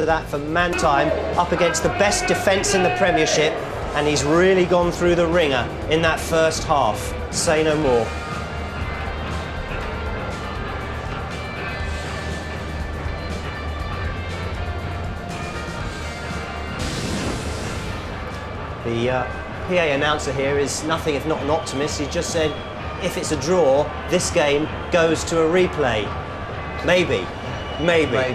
that for man time, up against the best defence in the Premiership, and he's really gone through the ringer in that first half. Say no more. The PA announcer here is nothing if not an optimist. He just said, if it's a draw, this game goes to a replay. Maybe.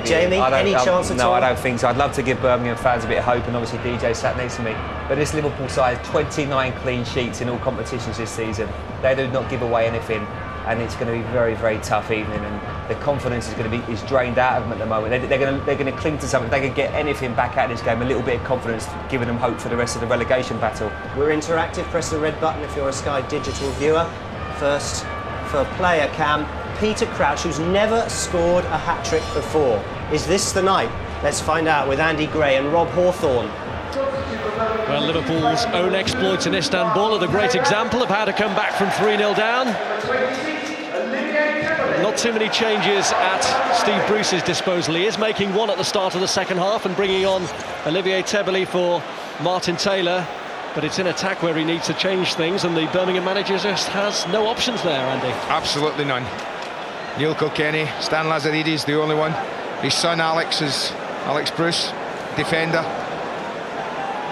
Jamie, any chance at all? No, I don't think so. I'd love to give Birmingham fans a bit of hope, and obviously DJ sat next to me. But this Liverpool side, 29 clean sheets in all competitions this season. They do not give away anything, and it's going to be a very, very tough evening. And the confidence is drained out of them at the moment. They're going to cling to something. They can get anything back out of this game. A little bit of confidence, giving them hope for the rest of the relegation battle. We're interactive. Press the red button if you're a Sky Digital viewer. First, for player cam, Peter Crouch, who's never scored a hat-trick before. Is this the night? Let's find out with Andy Gray and Rob Hawthorne. Well, Liverpool's own exploits in Istanbul are the great example of how to come back from 3-0 down. Not too many changes at Steve Bruce's disposal. He is making one at the start of the second half and bringing on Olivier Tebele for Martin Taylor. But it's in attack where he needs to change things, and the Birmingham manager just has no options there, Andy. Absolutely none. Neil Kilkenny, Stan Lazaridis, the only one. His son Alex is Alex Bruce, defender.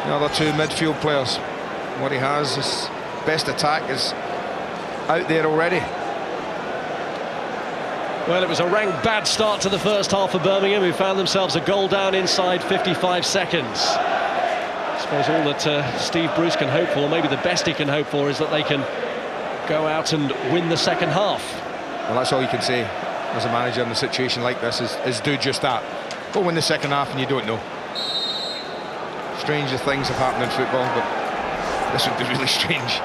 The other two midfield players. What he has, his best attack is out there already. Well, it was a rank bad start to the first half for Birmingham, who found themselves a goal down inside 55 seconds. I suppose all that Steve Bruce can hope for, maybe the best he can hope for, is that they can go out and win the second half. Well, that's all you can say as a manager in a situation like this, is do just that. Go win the second half and you don't know. Stranger things have happened in football, but this would be really strange.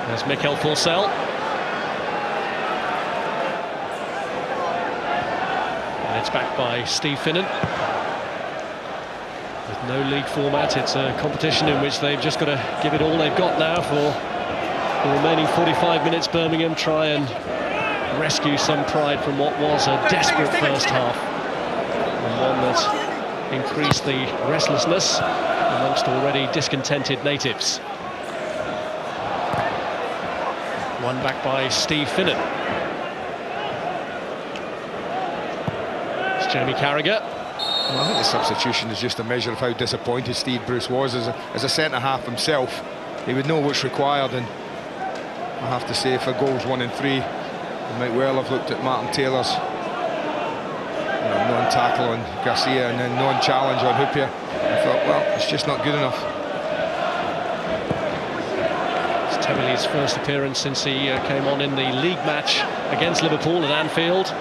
There's Mikel Forsell. And it's backed by Steve Finnan. With no league format, it's a competition in which they've just got to give it all they've got now for the remaining 45 minutes. Birmingham try and rescue some pride from what was a desperate first half, and one that increased the restlessness amongst already discontented natives. One back by Steve Finnan. It's Jamie Carragher. Well, I think the substitution is just a measure of how disappointed Steve Bruce was as a centre-half himself. He would know what's required, and I have to say, for goals 1 and 3, he might well have looked at Martin Taylor's non-tackle on Garcia and then non-challenge on Hoopier. I thought, well, it's just not good enough. It's Tebele's first appearance since he came on in the league match against Liverpool at Anfield.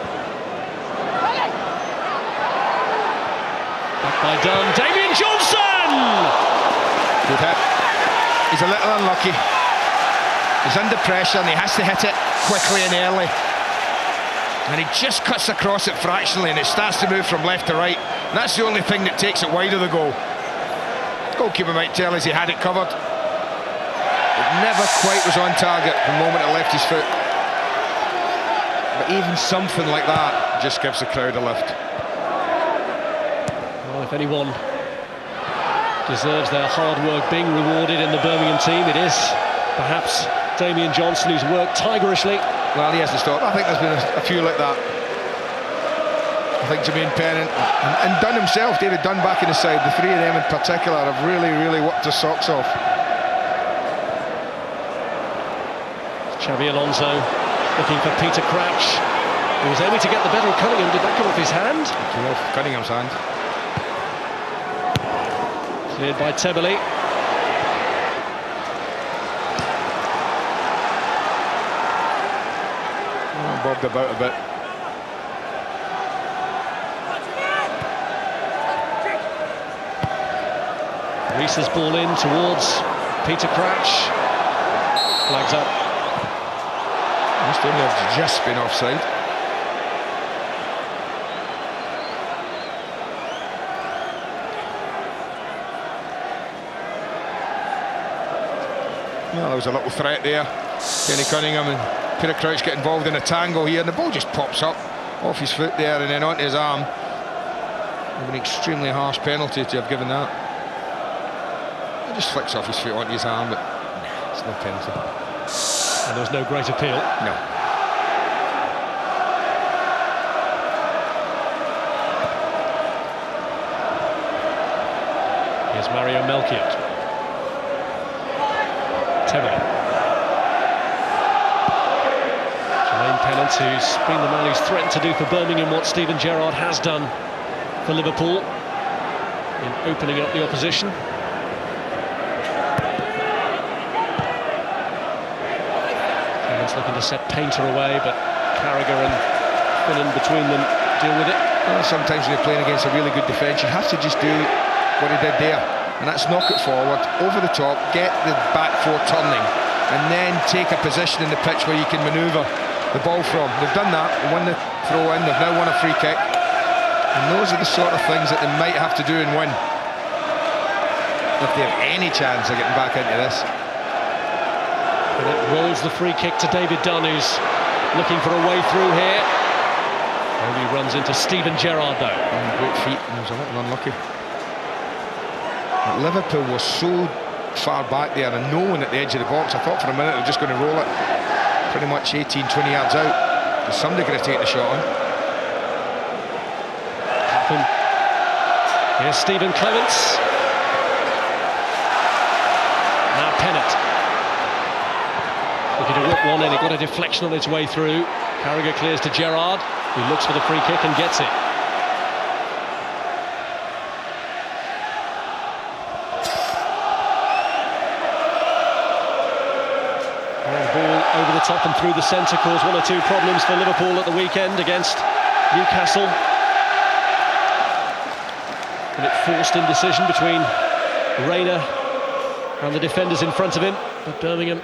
Back by Dunn, Damien Johnson! Good hit. He's a little unlucky. He's under pressure and he has to hit it quickly and early. And he just cuts across it fractionally, and it starts to move from left to right. And that's the only thing that takes it wide of the goal. Goalkeeper might tell us he had it covered. It never quite was on target the moment it left his foot. But even something like that just gives the crowd a lift. Well, if anyone deserves their hard work being rewarded in the Birmingham team, it is perhaps Damien Johnson, who's worked tigerishly. Well, he has to stop. I think there's been a few like that. I think Jermaine Pennant and Dunn himself, David Dunn back in the side, the three of them in particular have really, really worked their socks off. Xabi Alonso looking for Peter Crouch, who was aiming to get the better of Cunningham. Did that come off his hand? It came off Cunningham's hand. Cleared by Tebele. Bobbed about a bit. Reese's ball in towards Peter Crouch. Flags up. Must only have just been offside. Well, there was a little threat there. Kenny Cunningham and Peter Crouch get involved in a tangle here, and the ball just pops up off his foot there and then onto his arm. An extremely harsh penalty to have given that. He just flicks off his foot onto his arm, but nah, it's no penalty. And there was no great appeal. No. Here's Mario Melchiot. Terry. Jermaine Pennant, who's been the man who's threatened to do for Birmingham what Steven Gerrard has done for Liverpool in opening up the opposition. Pennant's looking to set Painter away, but Carragher and Finnan between them deal with it. Well, sometimes when you're playing against a really good defence, you have to just do what he did there, and that's knock it forward, over the top, get the back four turning, and then take a position in the pitch where you can manoeuvre the ball from. They've done that, they won the throw in, they've now won a free kick, and those are the sort of things that they might have to do and win if they have any chance of getting back into this. And it rolls the free kick to David Dunn, who's looking for a way through here. Only runs into Steven Gerrard though. Great feet, and he was a little unlucky. But Liverpool was so far back there and no one at the edge of the box. I thought for a minute they were just going to roll it pretty much 18, 20 yards out. There's somebody going to take the shot on. Happen. Here's Stephen Clements. Now Pennant. Looking to whip one in, it got a deflection on its way through. Carragher clears to Gerrard, who looks for the free kick and gets it. Ball over the top and through the centre caused one or two problems for Liverpool at the weekend against Newcastle. A bit forced indecision between Reina and the defenders in front of him, but Birmingham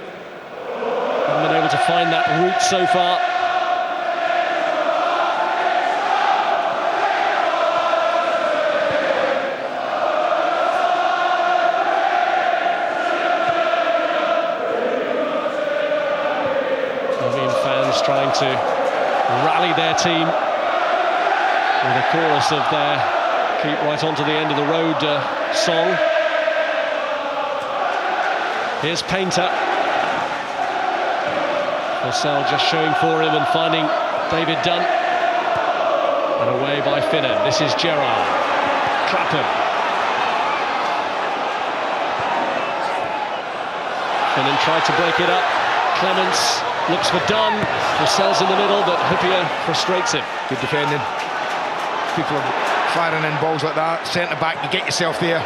haven't been able to find that route so far. Birmingham fans trying to rally their team with a chorus of their "Keep Right On to the End of the Road" song. Here's Painter. Marcel just showing for him and finding David Dunn. And away by Finnan. This is Gerrard. Clapham. Finnan tried to break it up. Clements looks for Dunn. Marcel's in the middle, but Huppier frustrates him. Good defending. People are firing in balls like that. Centre back, you get yourself there.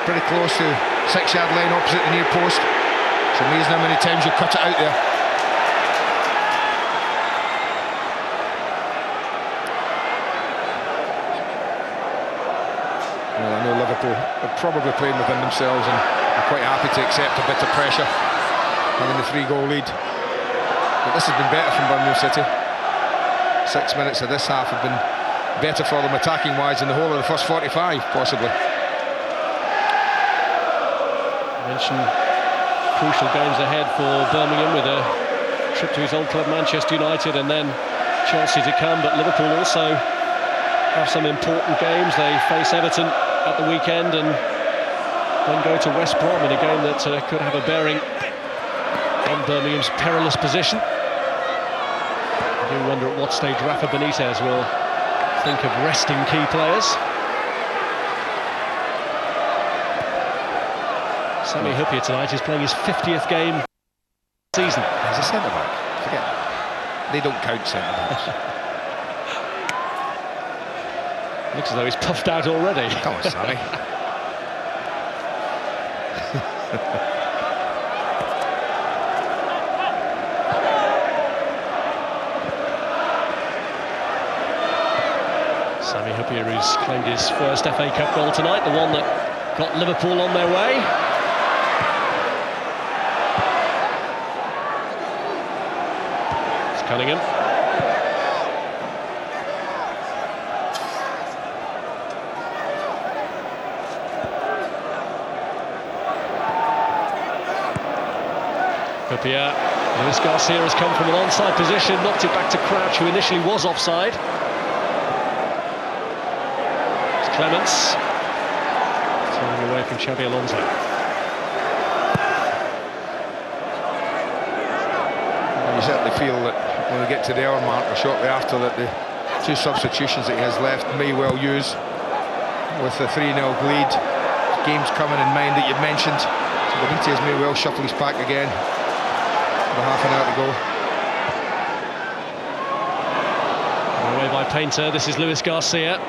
Pretty close to 6-yard line opposite the near post. It's amazing how many times you cut it out there. Well, I know Liverpool are probably playing within themselves and are quite happy to accept a bit of pressure, having the 3-goal lead. But this has been better from Birmingham City. 6 minutes of this half have been better for them attacking-wise than the whole of the first 45, possibly. Mentioned crucial games ahead for Birmingham with a trip to his old club Manchester United and then Chelsea to come, but Liverpool also have some important games. They face Everton at the weekend and then go to West Brom in a game that could have a bearing on Birmingham's perilous position. I do wonder at what stage Rafa Benitez will think of resting key players. Sami Huppier tonight is playing his 50th game season. He's a centre-back. Forget that. They don't count centre-backs. Looks as though he's puffed out already. Come on, Sammy. Sami Huppier, who's claimed his first FA Cup goal tonight, the one that got Liverpool on their way. It's Cunningham. Huppier. Luis Garcia has come from an onside position, knocked it back to Crouch, who initially was offside. It's Clements turning away from Xabi Alonso. You certainly feel that when we get to the hour mark or shortly after that, the two substitutions that he has left may well use with the 3-0 lead. Games coming in mind that you've mentioned, so Benitez may well shuffle his pack again with half an hour to go. Away by Painter. This is Luis Garcia.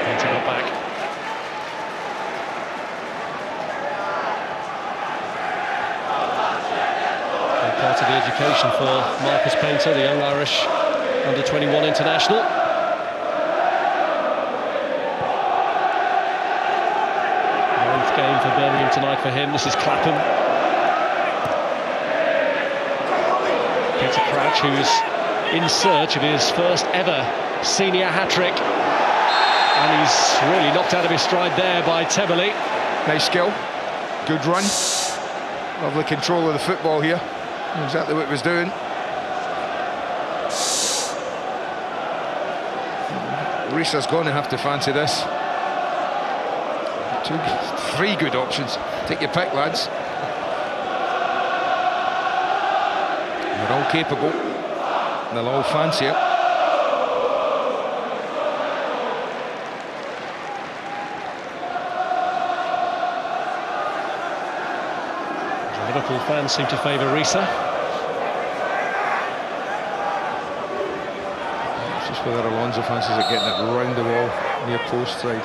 Painter got back. Part of the education for Marcus Painter, the young Irish under-21 international. Ninth game for Birmingham tonight for him. This is Clapham. Peter Crouch, who's in search of his first ever senior hat-trick, and he's really knocked out of his stride there by Tebele. Nice skill, good run, lovely control of the football here. Exactly what he was doing. Risa's going to have to fancy this. 3 good options. Take your pick, lads. They're all capable. They'll all fancy it. Liverpool fans seem to favour Risa. It's just whether Alonso fancies it getting it round the wall near post side.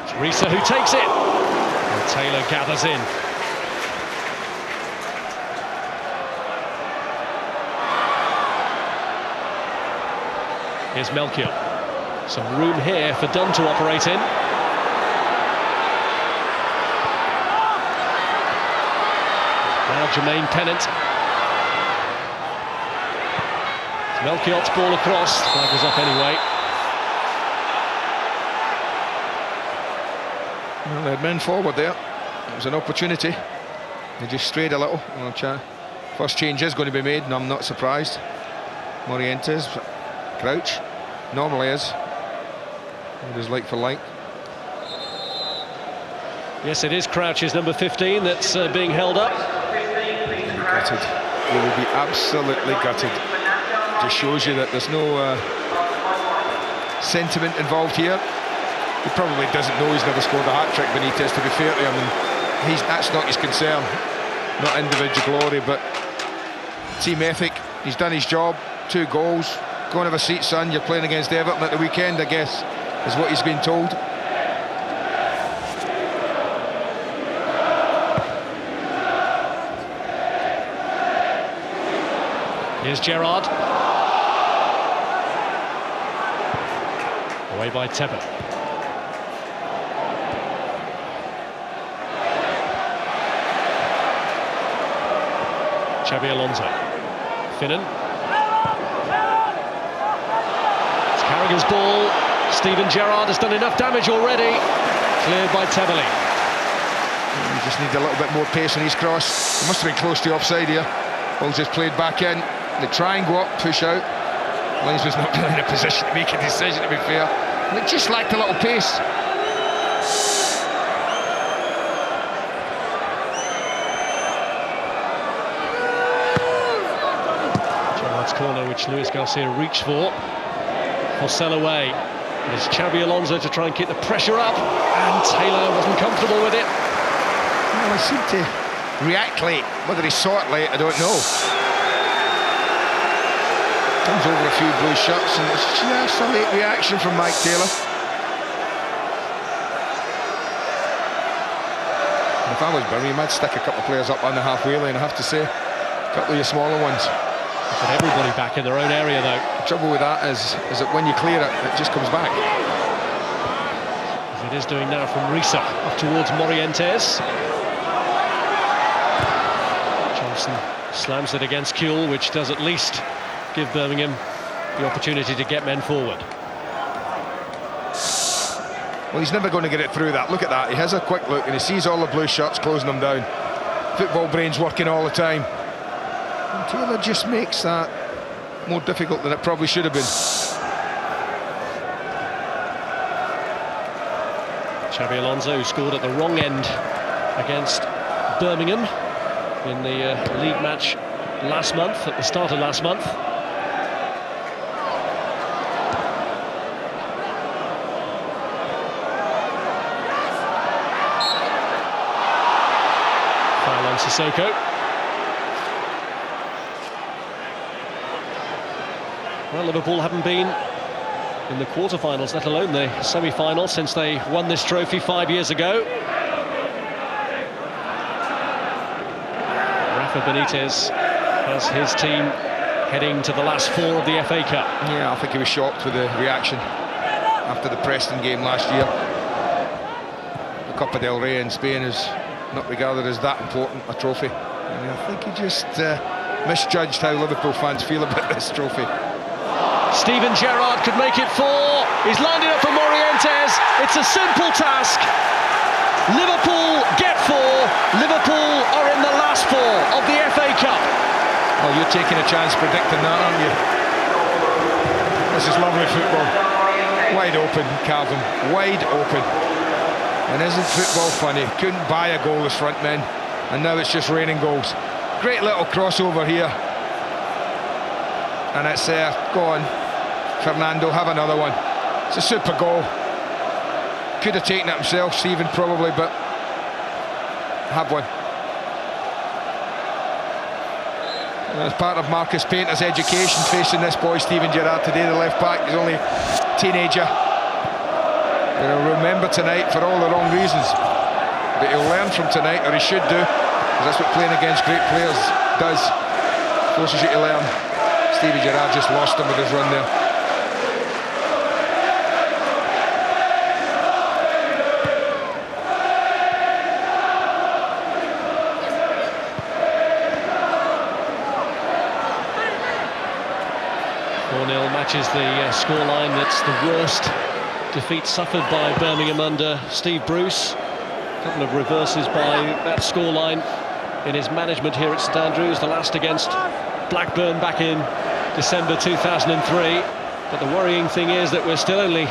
It's Risa who takes it, and Taylor gathers in. Here's Melchior. Some room here for Dunn to operate in. Now Jermaine Pennant. It's Melchior's ball across. Flag was up anyway. Well, they had men forward there. It was an opportunity. They just strayed a little. First change is going to be made, and I'm not surprised. Morientes, Crouch, normally is. It is like for like. Yes, it is Crouch's number 15 that's being held up. Gutted. He will be absolutely gutted. Just shows you that there's no sentiment involved here. He probably doesn't know he's never scored a hat-trick, Benitez, to be fair to him, and that's not his concern. Not individual glory, but team ethic. He's done his job. 2 goals. Go and have a seat, son. You're playing against Everton at the weekend, I guess, is what he's been told. Here's Gerrard. Away by Tebbe. Xabi Alonso. Finnan. It's Carragher's ball. Steven Gerrard has done enough damage already. Cleared by Tebele. He just needs a little bit more pace on his cross. He must have been close to offside here. Ball just played back in. They try and go up, push out. Linesman's not really in a position to make a decision, to be fair. And it just lacked a little pace. Gerrard's corner, which Luis Garcia reached for. Fossell away. There's Xabi Alonso to try and keep the pressure up, and Taylor wasn't comfortable with it. Well, he seemed to react late. Whether he saw it late, I don't know. Comes over a few blue shots, and it's just a late reaction from Mike Taylor. And if I was Birmingham, I'd stick a couple of players up on the halfway line, I have to say. A couple of your smaller ones. Put everybody back in their own area, though. The trouble with that is that when you clear it, it just comes back. As it is doing now from Risa, up towards Morientes. Johnson slams it against Kuehl, which does at least give Birmingham the opportunity to get men forward. Well, he's never going to get it through that. Look at that. He has a quick look and he sees all the blue shots closing them down. Football brain's working all the time. And Taylor just makes that more difficult than it probably should have been. Xabi Alonso, who scored at the wrong end against Birmingham in the league match last month, at the start of last month. Foul on Sissoko. Well, Liverpool haven't been in the quarter-finals, let alone the semi-final, since they won this trophy 5 years ago. Rafa Benitez has his team heading to the last four of the FA Cup. Yeah, I think he was shocked with the reaction after the Preston game last year. The Copa del Rey in Spain is not regarded as that important a trophy. And I think he just misjudged how Liverpool fans feel about this trophy. Steven Gerrard could make it four. He's lined it up for Morientes. It's a simple task. Liverpool get four. Liverpool are in the last four of the FA Cup. Well, you're taking a chance predicting that, aren't you? This is lovely football. Wide open, Calvin. Wide open. And isn't football funny? Couldn't buy a goal as front men, and now it's just raining goals. Great little crossover here. And it's there. Go on, Fernando, have another one. It's a super goal. Could have taken it himself, Steven, probably, but have one. And as part of Marcus Painter's education facing this boy, Steven Gerrard, today, the left back. He's only a teenager. He'll remember tonight for all the wrong reasons. But he'll learn from tonight, or he should do, because that's what playing against great players does. Forces you to learn. Steven Gerrard just lost him with his run there. 4-0 matches the scoreline. That's the worst defeat suffered by Birmingham under Steve Bruce. A couple of reverses by that scoreline in his management here at St Andrews. The last against Blackburn back in December 2003. But the worrying thing is that we're still only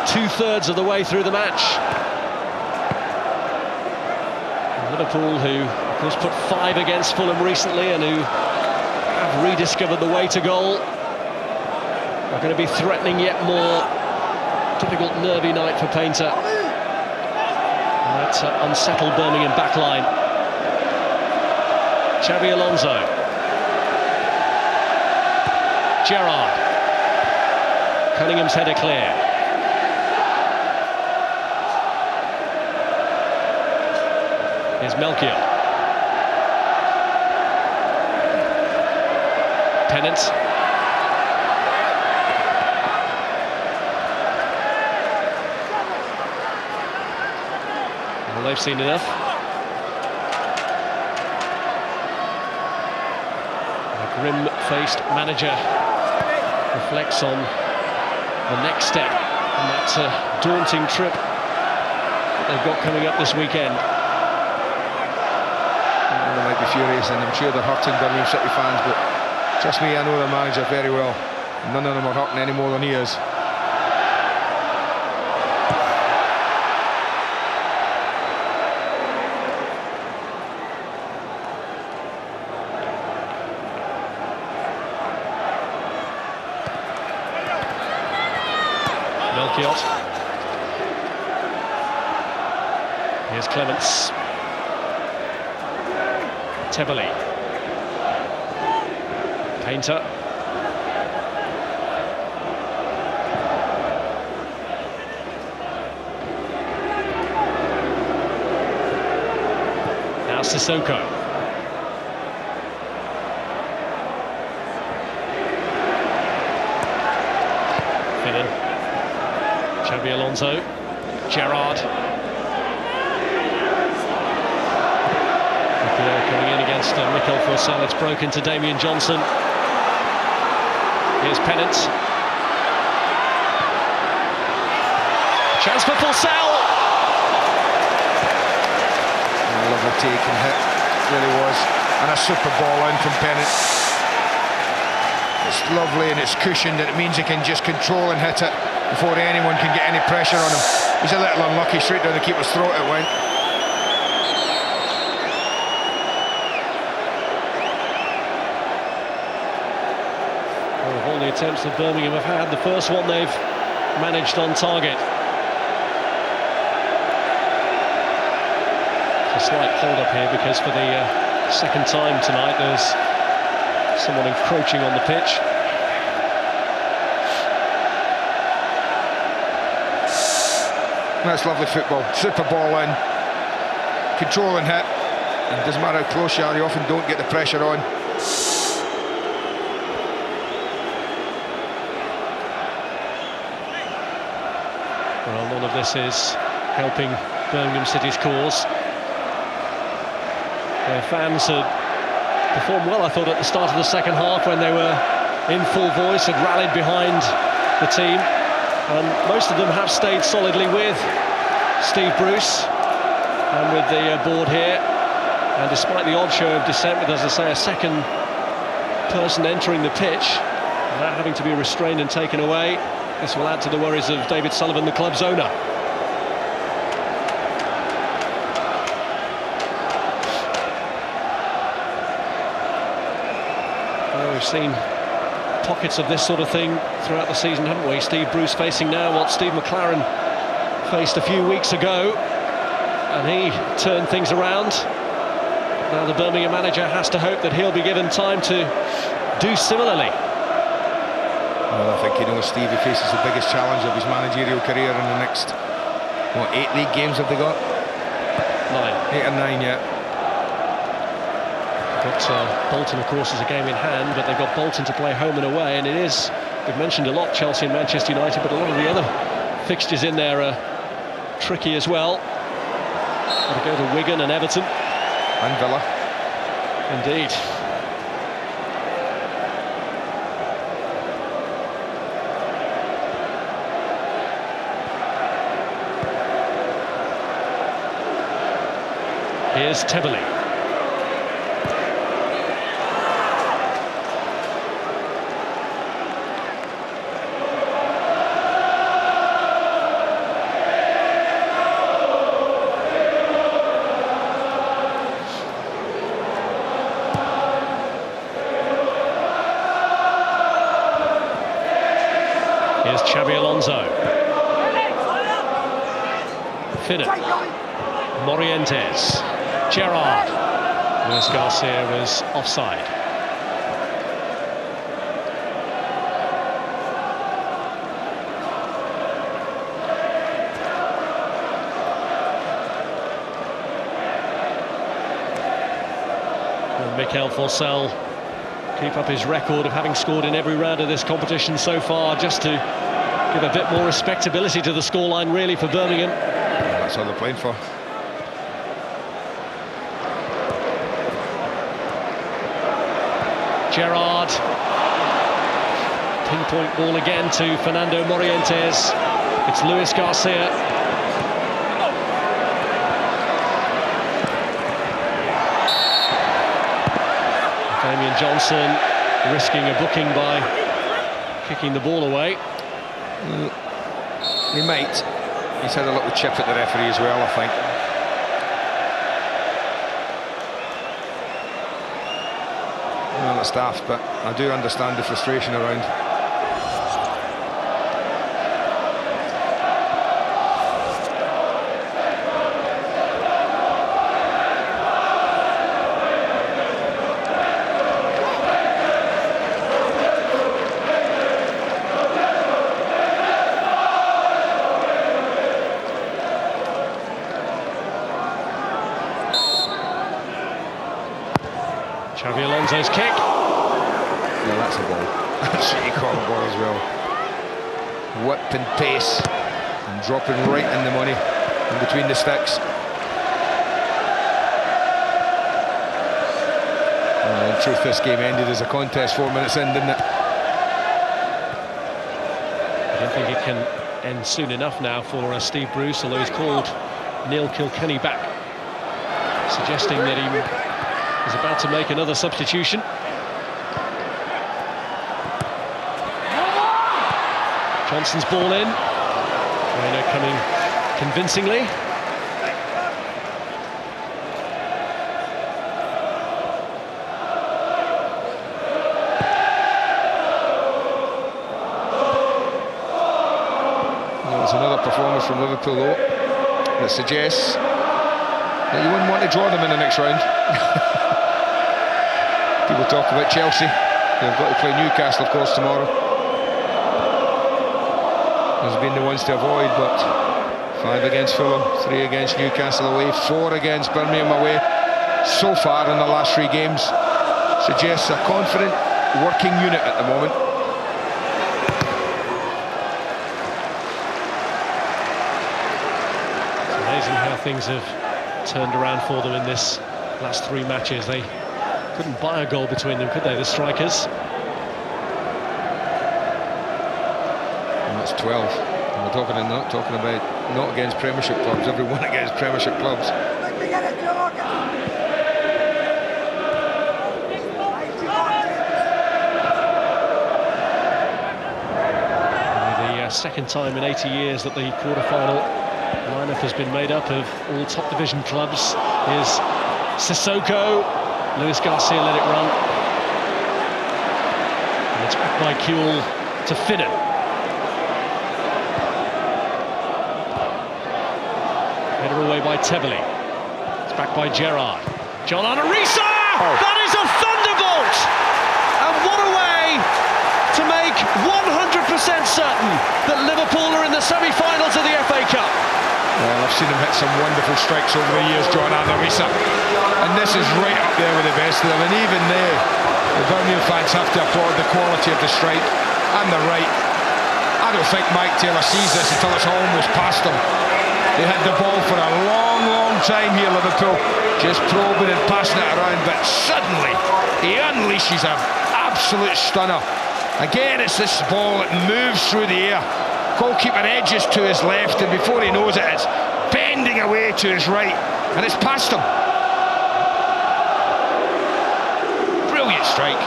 2/3 of the way through the match. And Liverpool, who of course put 5 against Fulham recently and who have rediscovered the way to goal, are going to be threatening yet more. Difficult, nervy night for Painter. And that unsettled Birmingham backline. Xabi Alonso. Gerrard. Cunningham's header clear. Here's Melchior. Pennant. Well, they've seen enough. The grim-faced manager reflects on the next step on that daunting trip that they've got coming up this weekend. They might be furious, and I'm sure they're hurting, Birmingham City fans, but trust me, I know the manager very well. None of them are hurting any more than he is. Melchior. Here's Clements. Tebele. Painter. Now Sissoko. Finnan. Xabi Alonso. Gerrard. Coming in against Mikel Forsell. It's broken to Damian Johnson. Here's Pennant. Chance for Forsell. Lovely take and hit, really was. And a super ball in from Pennant. It's lovely and it's cushioned, and it means he can just control and hit it before anyone can get any pressure on him. He's a little unlucky, straight down the keeper's throat it went. Well, of all the attempts that Birmingham have had, the first one they've managed on target. It's a slight hold-up here because for the second time tonight there's someone encroaching on the pitch. That's lovely football. Super ball in. Control and hit. And it doesn't matter how close you are, you often don't get the pressure on. Well, none of this is helping Birmingham City's cause. Their fans had performed well, I thought, at the start of the second half when they were in full voice, had rallied behind the team. And most of them have stayed solidly with Steve Bruce and with the board here. And despite the odd show of dissent with, as I say, a second person entering the pitch, that having to be restrained and taken away, this will add to the worries of David Sullivan, the club's owner. Well, we've seen pockets of this sort of thing throughout the season, haven't we? Steve Bruce facing now what Steve McLaren faced a few weeks ago, and he turned things around. Now the Birmingham manager has to hope that he'll be given time to do similarly. Well, I think, you know, Steve, he faces the biggest challenge of his managerial career in the next, what, 8 league games have they got? 9. 8 or 9, yeah. Got Bolton, of course, as a game in hand, but they've got Bolton to play home and away, and it is, we've mentioned a lot Chelsea and Manchester United, but a lot of the other fixtures in there are tricky as well. Got to go to Wigan and Everton. And Villa. Indeed. Here's Tebele. Here's Xabi Alonso. Finnan. Morientes. Gerrard. Luis Garcia was offside. Will Mikel Forsell keep up his record of having scored in every round of this competition so far, just to give a bit more respectability to the scoreline, really, for Birmingham? Yeah, that's all they're playing for. Gerrard. Pinpoint ball again to Fernando Morientes. It's Luis Garcia. Damian Johnson risking a booking by kicking the ball away. He might. He's had a little chip at the referee as well, I think. I'm not staff, but I do understand the frustration around. Xabi Alonso's kick. No, that's a ball. That's a corner ball as well. Whip and pace, and dropping right in the money, in between the sticks. In truth, this game ended as a contest 4 minutes in, didn't it? I don't think it can end soon enough now for Steve Bruce, although he's called Neil Kilkenny back, suggesting that he is about to make another substitution. Johnson's ball in. Reina coming convincingly. There's another performance from Liverpool though that suggests that you wouldn't want to draw them in the next round. People talk about Chelsea. They've got to play Newcastle, of course, tomorrow. There's been the ones to avoid, but 5 against Fulham, 3 against Newcastle away, 4 against Birmingham away. So far in the last 3 games, suggests a confident working unit at the moment. It's amazing how things have turned around for them in this last 3 matches. They couldn't buy a goal between them, could they, the strikers? And that's 12. And we're not talking about not against Premiership clubs, everyone against Premiership clubs. The second time in 80 years that the quarter-final lineup has been made up of all top division clubs. Here's Sissoko. Luis Garcia let it run. And it's back by Kuehl to Finnan. Header away by Tebele. It's back by Gerrard. John Arisa! Oh. That is a thunderbolt! And what a way to make 100% certain that Liverpool are in the semi-finals of the FA Cup. Well, I've seen him hit some wonderful strikes over the years, John Arisa. And this is right up there with the best of them. And even there, the Birmingham fans have to applaud the quality of the strike and the right. I don't think Mike Taylor sees this until it's almost past him. They had the ball for a long, long time here, Liverpool, just probing and passing it around, but suddenly he unleashes an absolute stunner. Again, it's this ball that moves through the air. Goalkeeper edges to his left, and before he knows it, it's bending away to his right, and it's past him. Brilliant strike.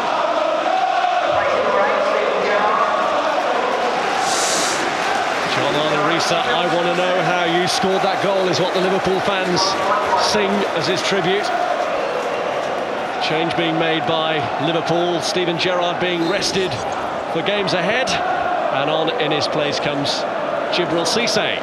John Arisa, I want to know how you scored that goal, is what the Liverpool fans sing as his tribute. Change being made by Liverpool, Steven Gerrard being rested for games ahead, and on in his place comes Djibril Cissé.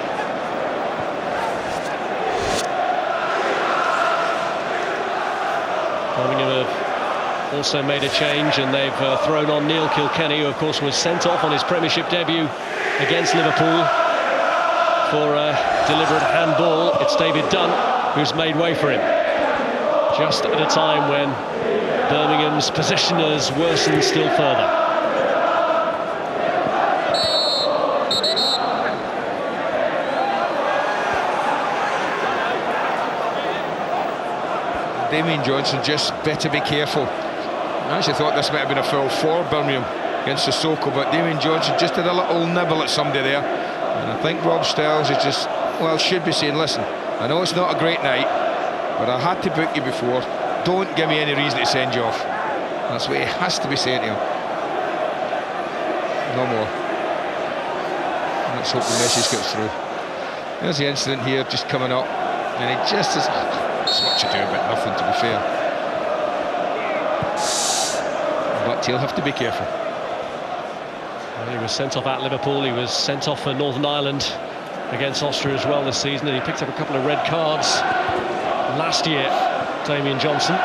Birmingham have also made a change, and they've thrown on Neil Kilkenny, who of course was sent off on his Premiership debut against Liverpool for a deliberate handball. It's David Dunn who's made way for him, just at a time when Birmingham's position has worsened still further. Damien Johnson just better be careful. I actually thought this might have been a foul for Birmingham against Sissoko, but Damien Johnson just had a little nibble at somebody there. And I think Rob Styles is just, well, should be saying, listen, I know it's not a great night, but I had to book you before. Don't give me any reason to send you off. That's what he has to be saying to him. No more. Let's hope the message gets through. There's the incident here just coming up, and it just is... It's much ado about nothing, to be fair. But he'll have to be careful. Well, he was sent off at Liverpool, he was sent off for Northern Ireland against Austria as well this season, and he picked up a couple of red cards last year, Damien Johnson.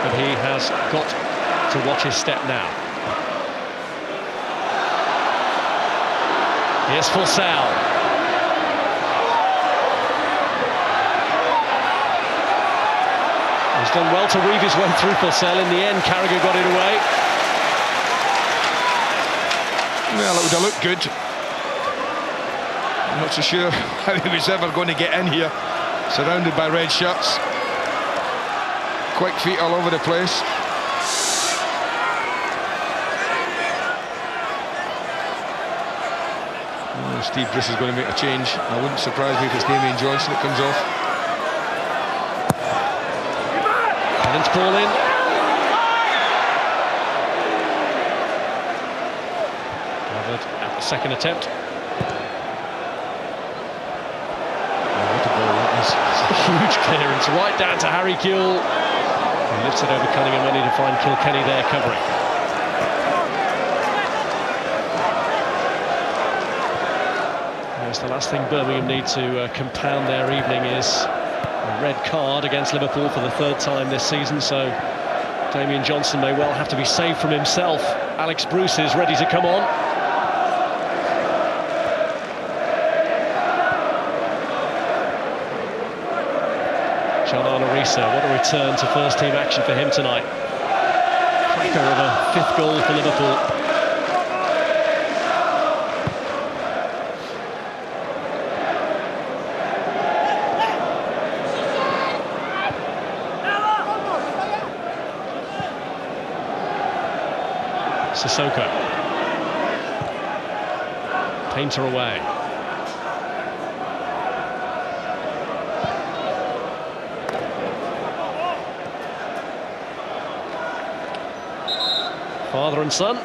But he has got to watch his step now. Here's Forsell. He's done well to weave his way through Forsell. In the end, Carragher got it away. Well, it would have looked good. I'm not so sure how he was ever going to get in here, surrounded by red shirts. Quick feet all over the place. Oh, Steve Bruce is going to make a change. I wouldn't surprise me if it's Damien Johnson that comes off. Pennant's ball in. Covered at the second attempt. huge clearance right down to Harry Kewell. He lifts it over Cunningham, only to find Kilkenny there covering. Yes, the last thing Birmingham need to compound their evening is a red card against Liverpool for the third time this season, so Damian Johnson may well have to be saved from himself. Alex Bruce is ready to come on. John Arnorisa, what a return to first team action for him tonight. Cracker of a fifth goal for Liverpool. Sissoko. Painter away. Father and son. And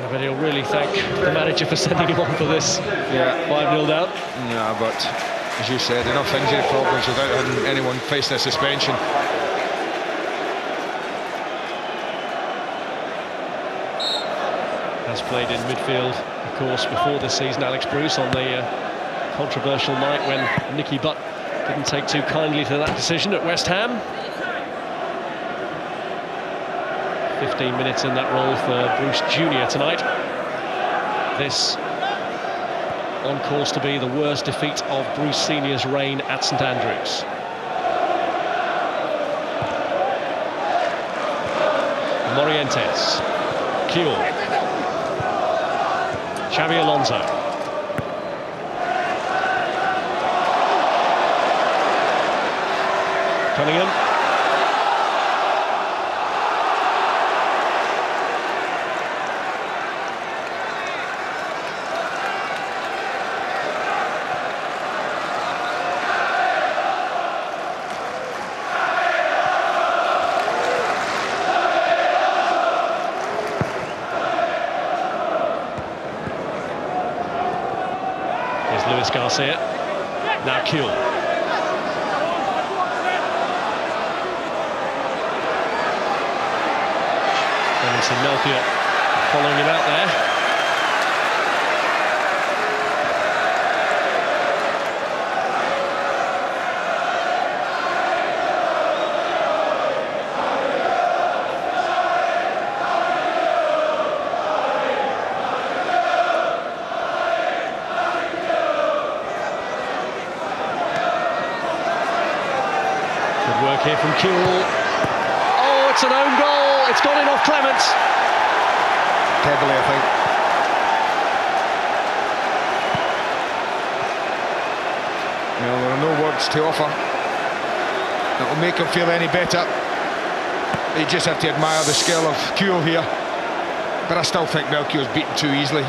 I bet he'll really thank the manager for sending him on for this. Yeah. 5-0 down. Yeah, but as you said, enough injury problems without having anyone facing a suspension. Has played in midfield, of course, before this season, Alex Bruce, on the controversial night when Nicky Butt didn't take too kindly to that decision at West Ham. 15 minutes in that role for Bruce Jr. tonight. This on course to be the worst defeat of Bruce Sr.'s reign at St Andrews. Morientes, Kewell. Xabi Alonso. Cunningham. Luis Garcia. Now Kewell. Emerson Melchior following him out there. Work here from Kewell. Oh, it's an own goal. It's gone in off Clement. Heavily, I think. Well, there are no words to offer that will make him feel any better. You just have to admire the skill of Kewell here. But I still think Melchior's beaten too easily.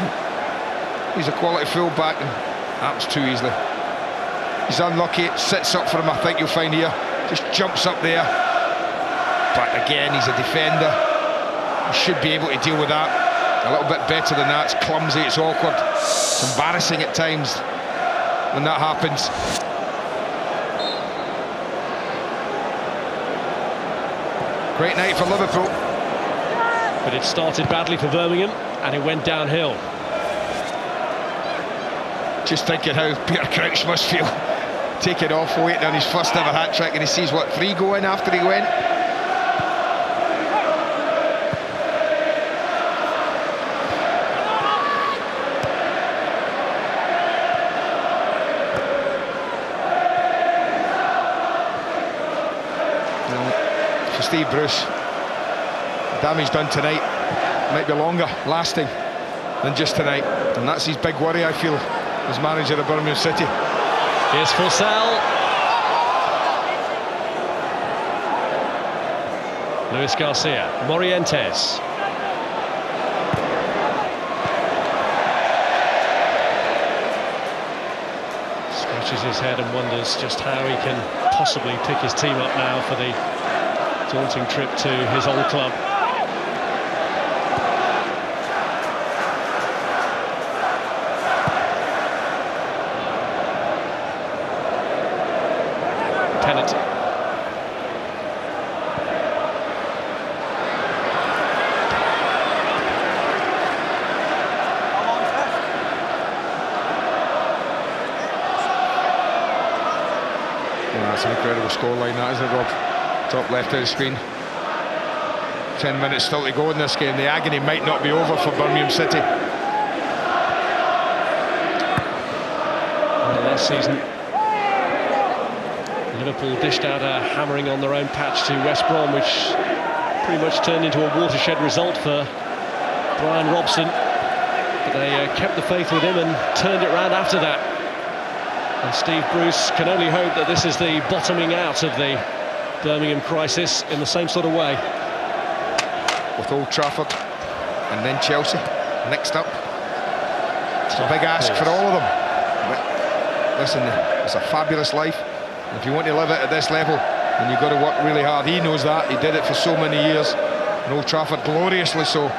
He's a quality full-back and that's too easily. He's unlucky. It sits up for him, I think you'll find here. Just jumps up there, but again he's a defender. He should be able to deal with that a little bit better than that. It's clumsy, it's awkward, it's embarrassing at times when that happens. Great night for Liverpool, but it started badly for Birmingham and it went downhill. Just thinking how Peter Crouch must feel. Take it off, waiting on his first ever hat-trick, and he sees what, 3 go in after he went. Well, for Steve Bruce, the damage done tonight might be longer lasting than just tonight, and that's his big worry, I feel, as manager of Birmingham City. Here's Forsell. Luis Garcia. Morientes. Scratches his head and wonders just how he can possibly pick his team up now for the daunting trip to his old club. Pennant. That's an incredible scoreline, that, isn't it, Rob? Top left of the screen. 10 minutes still to go in this game. The agony might not be over for Birmingham City. Well, last season, Liverpool dished out a hammering on their own patch to West Brom, which pretty much turned into a watershed result for Brian Robson. But they kept the faith with him and turned it round after that. And Steve Bruce can only hope that this is the bottoming out of the Birmingham crisis in the same sort of way. With Old Trafford and then Chelsea next up. It's a big ask for all of them. But listen, it's a fabulous life. If you want to live it at this level, then you've got to work really hard. He knows that. He did it for so many years. And Old Trafford, gloriously so.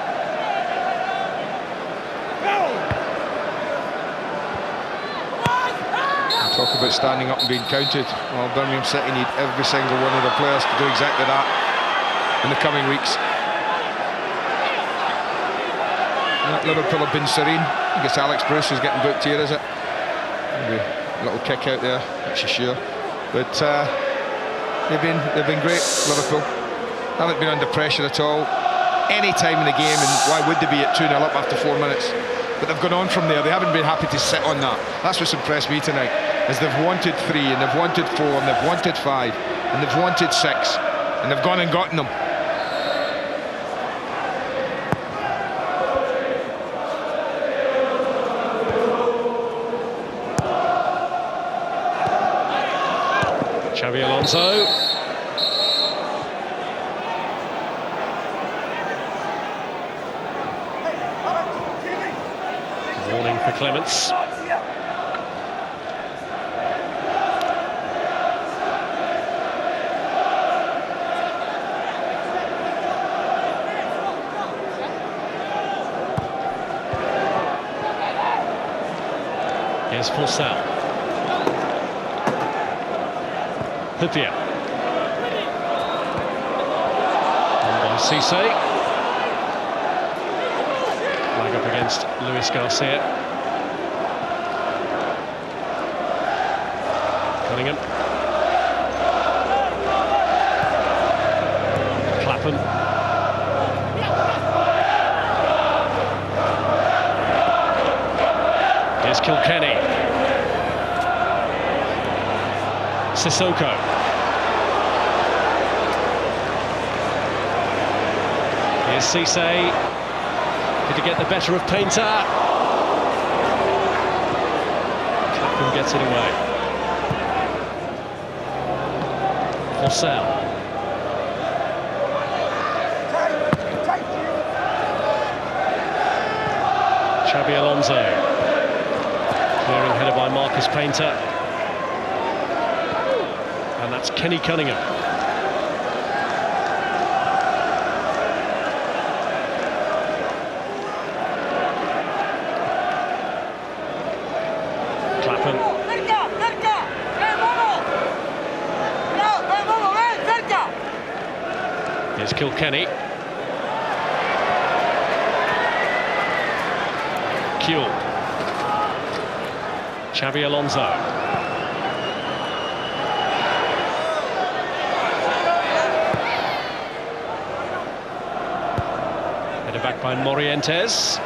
Talk about standing up and being counted. Well, Birmingham City need every single one of their players to do exactly that in the coming weeks. Liverpool have been serene. I guess Alex Bruce is getting booked here, is it? Maybe a little kick out there, actually sure. But they've been great, Liverpool. Haven't been under pressure at all. Any time in the game, and why would they be at 2-0 up after 4 minutes? But they've gone on from there. They haven't been happy to sit on that. That's what's impressed me tonight, is they've wanted 3, and they've wanted 4, and they've wanted 5, and they've wanted 6, and they've gone and gotten them. Xabi Alonso. Warning for Clements. Here's Forsell. Hupia. And by Cisse. Flag up against Luis Garcia. Cunningham. Clapham. Here's Kilkenny. Sissoko. Here's Cisse. Did he get the better of Painter? Clapham gets it away. Forsell. Xabi Alonso. Clearing header by Marcus Painter. And that's Kenny Cunningham. Clapham. Here's Kilkenny. Kuehl. Xabi Alonso. Headed back by Morientes.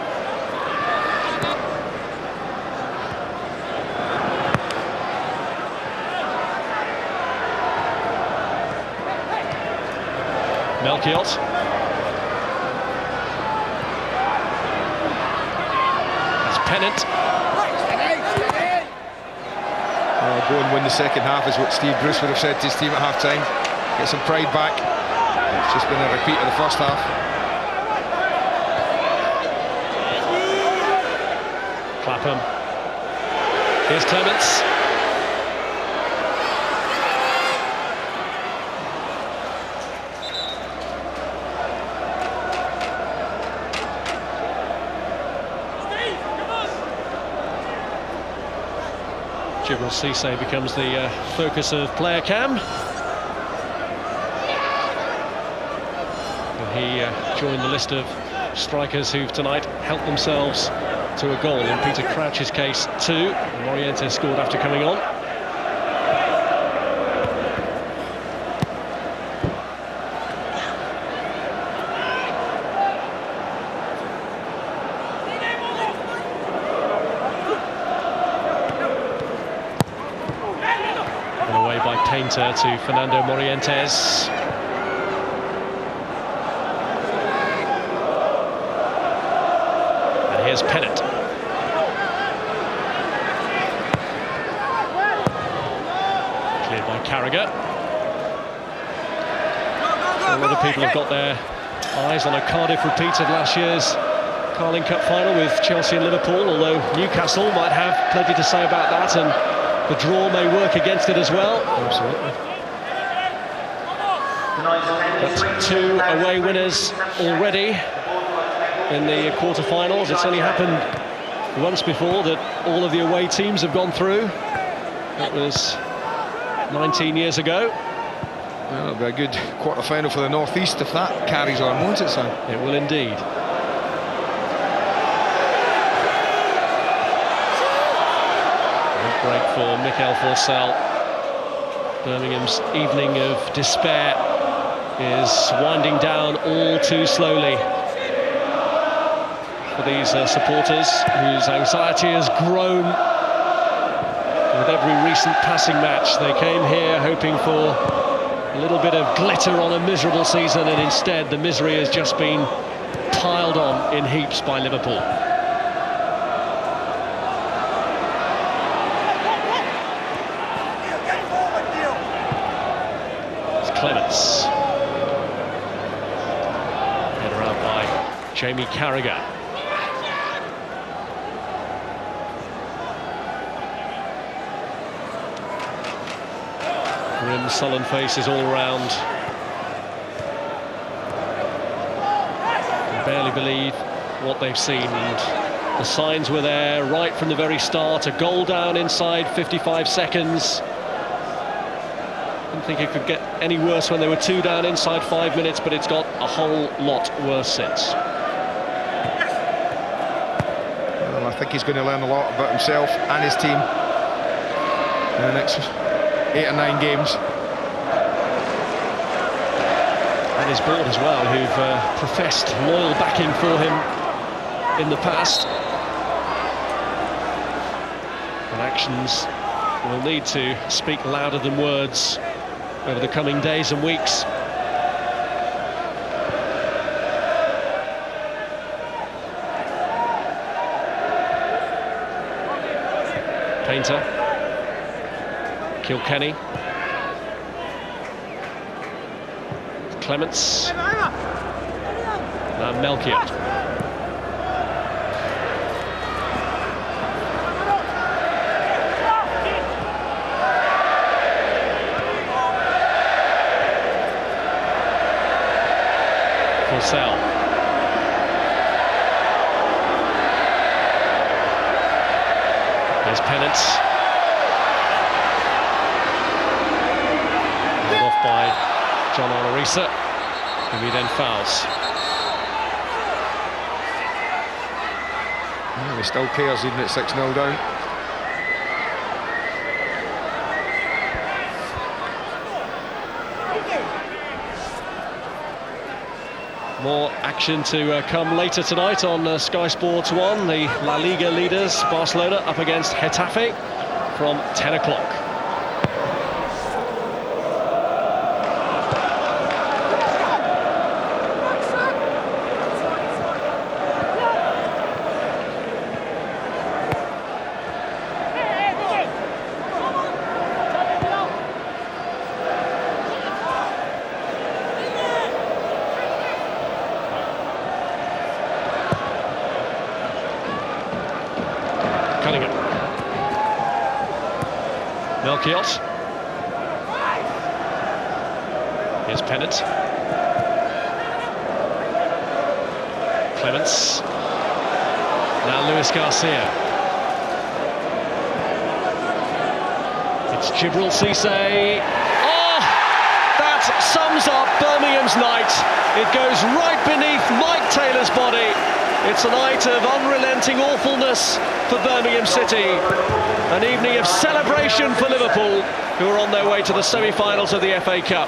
Melchiot. That's Pennant. Go and win the second half is what Steve Bruce would have said to his team at half-time. Get some pride back. It's just been a repeat of the first half. Clapham. Here's Clements. Djibril Cissé becomes the focus of player cam. He joined the list of strikers who've tonight helped themselves to a goal. In Peter Crouch's case, 2. Morientes scored after coming on. And away by Painter to Fernando Morientes. Here's Pennant. Cleared by Carragher. So a lot of people have got their eyes on a Cardiff repeat of last year's Carling Cup final with Chelsea and Liverpool, although Newcastle might have plenty to say about that, and the draw may work against it as well. Absolutely. But 2 away winners already in the quarter-finals. It's only happened once before that all of the away teams have gone through. That was 19 years ago. Well, it'll be a good quarter-final for the North East if that carries on, won't it, son? It will indeed. Great break for Mikel Forsell. Birmingham's evening of despair is winding down all too slowly for these supporters, whose anxiety has grown with every recent passing match. They came here hoping for a little bit of glitter on a miserable season, and instead the misery has just been piled on in heaps by Liverpool. It's Clements. Head around by Jamie Carragher. Grim, sullen faces all round. Can barely believe what they've seen, and the signs were there right from the very start. A goal down inside 55 seconds. Didn't think it could get any worse when they were 2 down inside 5 minutes, but it's got a whole lot worse since. Well, I think he's going to learn a lot about himself and his team in the next 8 or 9 games. And his board as well, who've professed loyal backing for him in the past. And actions will need to speak louder than words over the coming days and weeks. Painter. Kilkenny. Clements. Now Melchior. Forsell. Here's Pennant. Held off by John Olarisa, who he then fouls. Yeah, he still cares even at 6-0 down. More action to come later tonight on Sky Sports 1. The La Liga leaders, Barcelona, up against Getafe from 10 o'clock. Melchior. Here's Pennant. Clements. Now Luis Garcia. It's Jibril Cisse. Oh, that sums up Birmingham's night. It goes right beneath Mike Taylor's body. It's a night of unrelenting awfulness for Birmingham City. An evening of celebration for Liverpool, who are on their way to the semi-finals of the FA Cup.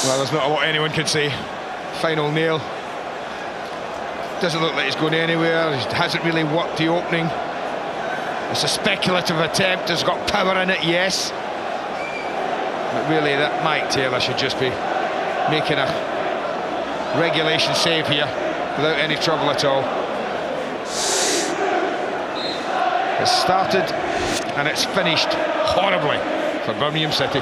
Well, there's not a lot anyone can say. Final nail. Doesn't look like he's going anywhere. He hasn't really worked the opening. It's a speculative attempt. It's got power in it, yes. But really, that Mike Taylor should just be making a regulation save here without any trouble at all. It's started and it's finished horribly for Birmingham City.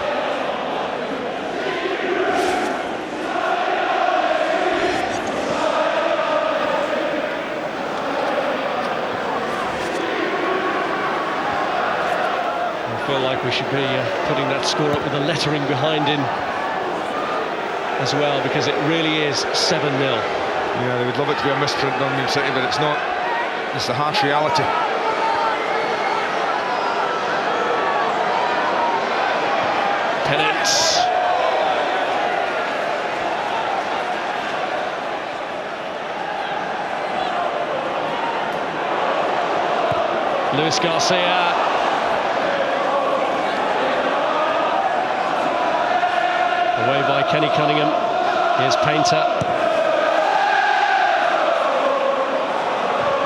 I feel like we should be putting that score up with a lettering behind him as well, because it really is 7-0. Yeah, they would love it to be a misprint, Birmingham City, but it's not. It's the harsh reality. Penance. Luis Garcia. Away by Kenny Cunningham. Here's Painter.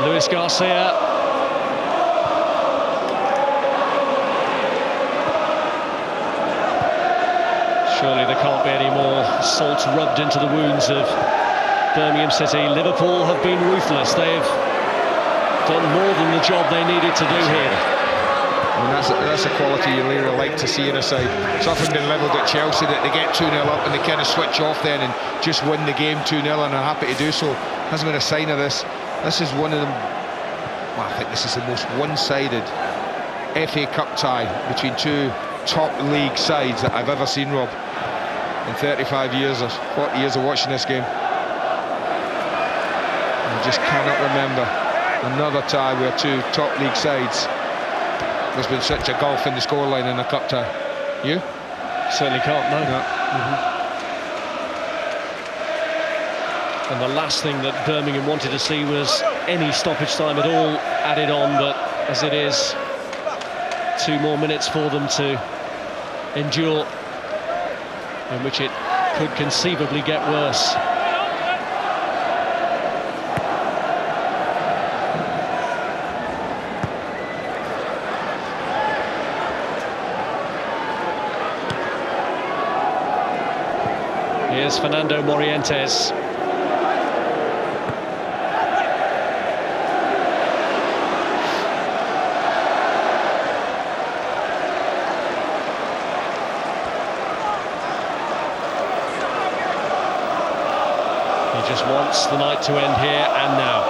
Luis Garcia. Surely there can't be any more salt rubbed into the wounds of Birmingham City. Liverpool have been ruthless. They've done more than the job they needed to do here. I mean, that's a quality you really like to see in a side. It's often been levelled at Chelsea that they get 2-0 up and they kind of switch off then and just win the game 2-0 and are happy to do so. Hasn't been a sign of this. This is one of them. Well, I think this is the most one-sided FA Cup tie between two top league sides that I've ever seen, Rob, in 35 years or 40 years of watching this game. I just cannot remember another tie where two top league sides. There's been such a gulf in the scoreline in a cup tie. You? Certainly can't, no. No. And the last thing that Birmingham wanted to see was any stoppage time at all added on, but as it is, 2 more minutes for them to endure, in which it could conceivably get worse. Here's Fernando Morientes. He just wants the night to end here and now.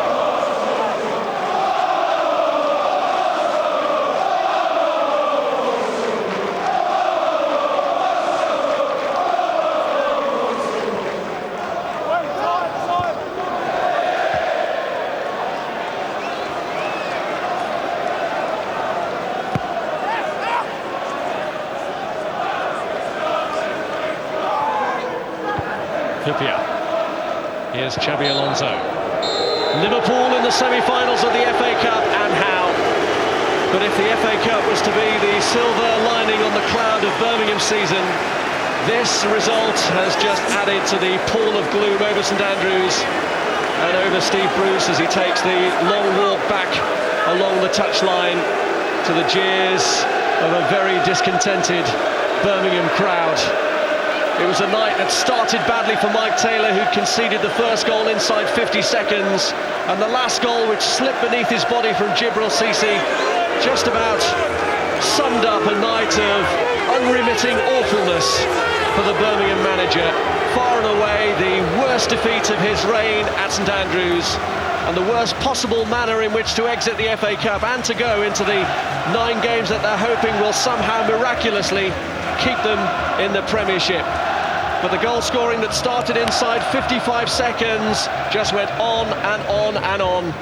Here's Xabi Alonso. Liverpool in the semi-finals of the FA Cup, and how. But if the FA Cup was to be the silver lining on the cloud of Birmingham season, this result has just added to the pall of gloom over St Andrews and over Steve Bruce as he takes the long walk back along the touchline to the jeers of a very discontented Birmingham crowd. It was a night that started badly for Mike Taylor, who conceded the first goal inside 50 seconds, and the last goal, which slipped beneath his body from Jibril Cisse, just about summed up a night of unremitting awfulness for the Birmingham manager. Far and away the worst defeat of his reign at St Andrews, and the worst possible manner in which to exit the FA Cup and to go into the 9 games that they're hoping will somehow miraculously keep them in the Premiership. But the goal scoring that started inside 55 seconds just went on and on and on.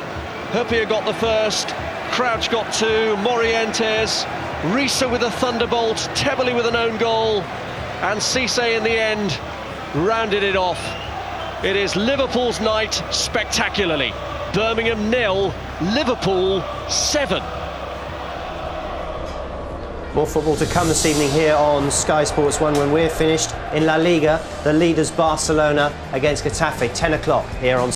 Huppier got the first, Crouch got 2, Morientes, Risa with a thunderbolt, Tebele with an own goal, and Cisse in the end rounded it off. It is Liverpool's night spectacularly. Birmingham 0, Liverpool 7. More football to come this evening here on Sky Sports 1 when we're finished. In La Liga, the leaders Barcelona against Getafe, 10 o'clock here on